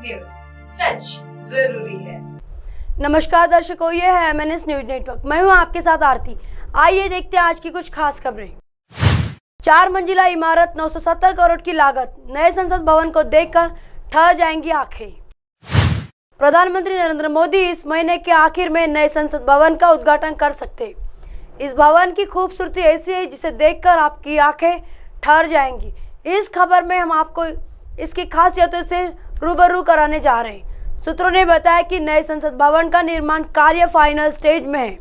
News, सच जरूरी है। नमस्कार दर्शकों, ये है MNS न्यूज नेटवर्क। मैं हूं आपके साथ आरती। आइए देखते हैं आज की कुछ खास खबरें। 4 मंजिला इमारत, 970 करोड़ की लागत, नए संसद भवन को देखकर ठहर जाएंगी आंखें। प्रधानमंत्री नरेंद्र मोदी इस महीने के आखिर में नए संसद भवन का उद्घाटन कर सकते। इस भवन की खूबसूरती ऐसी है जिसे देखकर आपकी आंखें ठहर जाएंगी। इस खबर में हम आपको इसकी खासियतों से रूबरू कराने जा रहे हैं। सूत्रों ने बताया कि नए संसद भवन का निर्माण कार्य फाइनल स्टेज में है।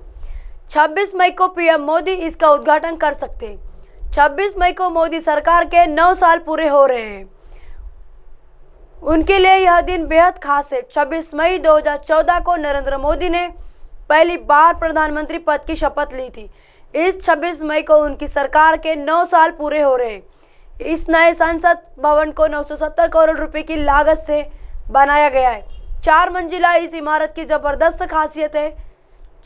26 मई को पीएम मोदी इसका उद्घाटन कर सकते हैं। 26 मई को मोदी सरकार के 9 साल पूरे हो रहे हैं। उनके लिए यह दिन बेहद खास है। 26 मई 2014 को नरेंद्र मोदी ने पहली बार प्रधानमंत्री पद की शपथ ली थी। इस 26 मई को उनकी सरकार के 9 साल पूरे हो रहे हैं। इस नए संसद भवन को 970 करोड़ रुपए की लागत से बनाया गया है। 4 मंजिला इस इमारत की जबरदस्त खासियत है।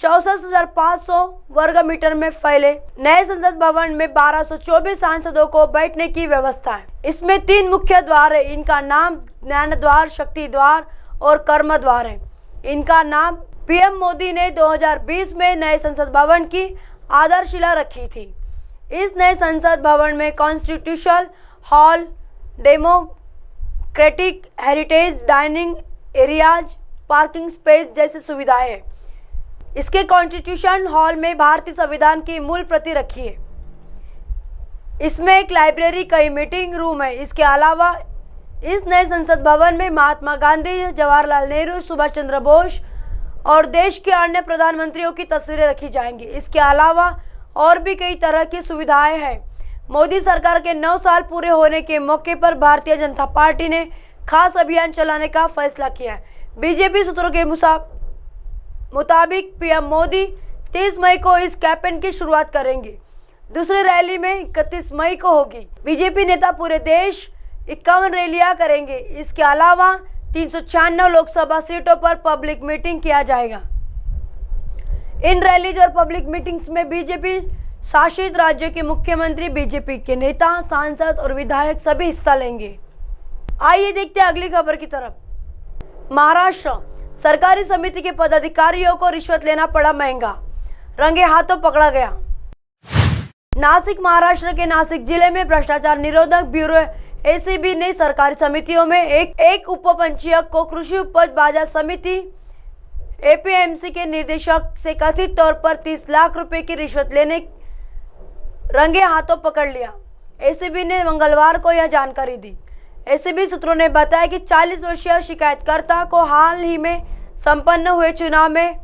64,500 वर्ग मीटर में फैले नए संसद भवन में 1224 सांसदों को बैठने की व्यवस्था है। इसमें 3 मुख्य द्वार है। इनका नाम ज्ञान द्वार, शक्ति द्वार और कर्म द्वार है। इनका नाम पीएम मोदी ने 2020 में नए संसद भवन की आधारशिला रखी थी। इस नए संसद भवन में constitutional hall, democratic heritage, dining areas, parking space जैसी सुविधाएं हैं। इसके कॉन्स्टिट्यूशन हॉल में भारतीय संविधान की मूल प्रति रखी है। इसमें एक लाइब्रेरी, कई मीटिंग रूम है। इसके अलावा इस नए संसद भवन में महात्मा गांधी, जवाहरलाल नेहरू, सुभाष चंद्र बोस और देश के अन्य प्रधानमंत्रियों की तस्वीरें रखी जाएंगी। इसके अलावा और भी कई तरह की सुविधाएं हैं। मोदी सरकार के 9 साल पूरे होने के मौके पर भारतीय जनता पार्टी ने खास अभियान चलाने का फैसला किया है। बीजेपी सूत्रों के मुताबिक पीएम मोदी 30 मई को इस कैंपेन की शुरुआत करेंगे। दूसरी रैली में 31 मई को होगी। बीजेपी नेता पूरे देश 51 रैलियां करेंगे। इसके अलावा 396 लोकसभा सीटों पर पब्लिक मीटिंग किया जाएगा। इन रैलीज और पब्लिक मीटिंग्स में बीजेपी शासित राज्यों के मुख्यमंत्री, बीजेपी के नेता, सांसद और विधायक सभी हिस्सा लेंगे। आइए देखते हैं अगली खबर की तरफ। महाराष्ट्र सरकारी समिति के पदाधिकारियों को रिश्वत लेना पड़ा महंगा, रंगे हाथों पकड़ा गया। नासिक, महाराष्ट्र के नासिक जिले में भ्रष्टाचार निरोधक ब्यूरो ACB ने सरकारी समितियों में एक उपपंजीयक को कृषि उपज बाजार समिति APMC के निदेशक से कथित तौर पर 30 लाख रुपए की रिश्वत लेने रंगे हाथों पकड़ लिया। ACB ने मंगलवार को यह जानकारी दी। ACB सूत्रों ने बताया कि 40 वर्षीय शिकायतकर्ता को हाल ही में संपन्न हुए चुनाव में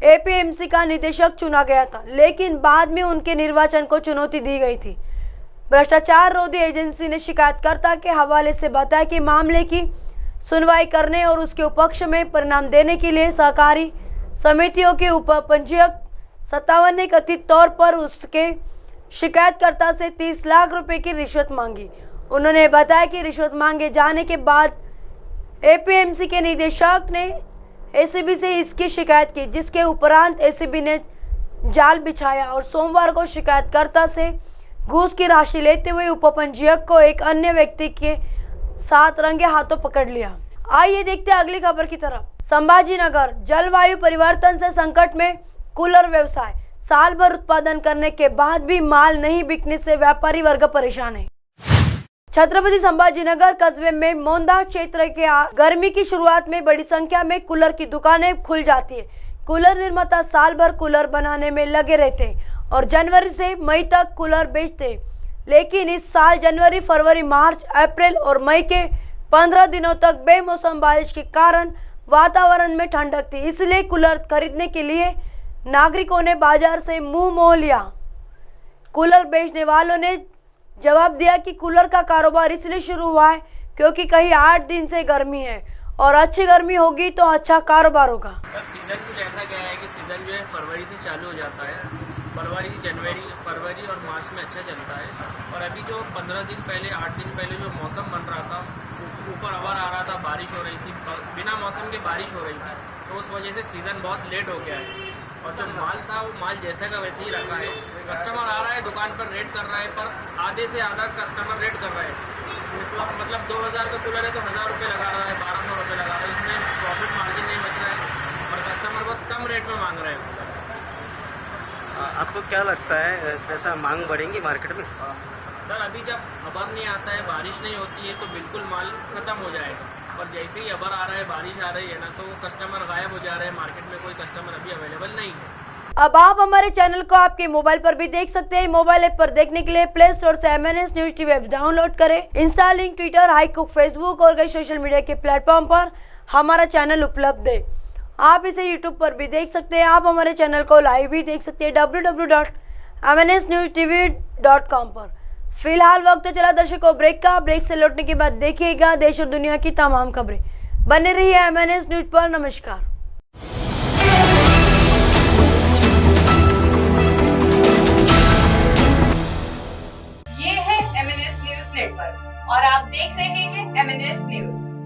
APMC का निदेशक चुना गया था, लेकिन बाद में उनके निर्वाचन को चुनौती दी गई थी। भ्रष्टाचार रोधी एजेंसी ने शिकायतकर्ता के हवाले से बताया कि मामले की सुनवाई करने और उसके उपक्ष में परिणाम देने के लिए सहकारी समितियों के उपपंजीयक 57 ने कथित तौर पर उसके शिकायतकर्ता से 30 लाख रुपए की रिश्वत मांगी। उन्होंने बताया कि रिश्वत मांगे जाने के बाद APMC के निदेशक ने ACB से इसकी शिकायत की, जिसके उपरांत ACB ने जाल बिछाया और सोमवार को शिकायतकर्ता से घूस की राशि लेते हुए उपपंजीयक को एक अन्य व्यक्ति के साथ रंगे हाथों पकड़ लिया। आइए देखते हैं अगली खबर की तरफ। संभाजीनगर, जलवायु परिवर्तन से संकट में कूलर व्यवसाय। साल भर उत्पादन करने के बाद भी माल नहीं बिकने से व्यापारी वर्ग परेशान है। छत्रपति संभाजीनगर कस्बे में मोंदा क्षेत्र के गर्मी की शुरुआत में बड़ी संख्या में कूलर की दुकानें खुल जाती है। कूलर निर्माता साल भर कूलर बनाने में लगे रहते हैं और जनवरी से मई तक कूलर बेचते। लेकिन इस साल जनवरी, फरवरी, मार्च, अप्रैल और मई के 15 दिनों तक बेमौसम बारिश के कारण वातावरण में ठंडक थी, इसलिए कूलर खरीदने के लिए नागरिकों ने बाजार से मुंह मोड़ लिया। कूलर बेचने वालों ने जवाब दिया कि कूलर का कारोबार इसलिए शुरू हुआ है क्योंकि कहीं 8 दिन से गर्मी है और अच्छी गर्मी होगी तो अच्छा कारोबार होगा। सर, सीज़न कुछ ऐसा गया है कि सीज़न जो है फरवरी से चालू हो जाता है। फरवरी, जनवरी, फरवरी और मार्च में अच्छा चलता है। और अभी जो 15 दिन पहले, 8 दिन पहले जो मौसम बन रहा था, ऊपर हवा आ रहा था, बारिश हो रही थी, बिना मौसम के बारिश हो रही थी, तो उस वजह से सीज़न बहुत लेट हो गया है। और जो माल था वो माल जैसे का वैसे ही रखा है। कस्टमर आ रहा है, दुकान पर रेट कर रहा है, पर आधे से आधा कस्टमर रेट कर रहा है। मतलब 2000 का कूलर है तो 1000 रुपये लगा रहा है, 1200 रुपये लगा रहा है, इसमें प्रॉफिट मार्जिन नहीं बच रहा है और कस्टमर बहुत कम रेट में मांग रहे हैं। आपको क्या लगता है ऐसा मांग बढ़ेंगी मार्केट में? सर अभी जब अबर नहीं आता है, बारिश नहीं होती है तो बिल्कुल माल ख़त्म हो जाएगा, और जैसे ही अबर आ रहा है, बारिश आ रही है ना, तो वो कस्टमर गायब हो जा रहे हैं, मार्केट में कोई कस्टमर अभी अवेलेबल नहीं है। अब आप हमारे चैनल को आपके मोबाइल पर भी देख सकते हैं। मोबाइल ऐप पर देखने के लिए प्ले स्टोर से MNS news TV app download करें। इंस्टा, लिंक, ट्विटर, हाइकूक, फेसबुक और कई सोशल मीडिया के प्लेटफॉर्म पर हमारा चैनल उपलब्ध है। आप इसे यूट्यूब पर भी देख सकते हैं। आप हमारे चैनल को लाइव भी देख सकते हैं www.mnsnewstv.com पर। फिलहाल वक्त चला दर्शकों ब्रेक का। ब्रेक से लौटने के बाद देखिएगा देश और दुनिया की तमाम खबरें। बने रहिए MNS न्यूज पर। नमस्कार। ये है MNS न्यूज नेटवर्क और आप देख रहे हैं MNS न्यूज।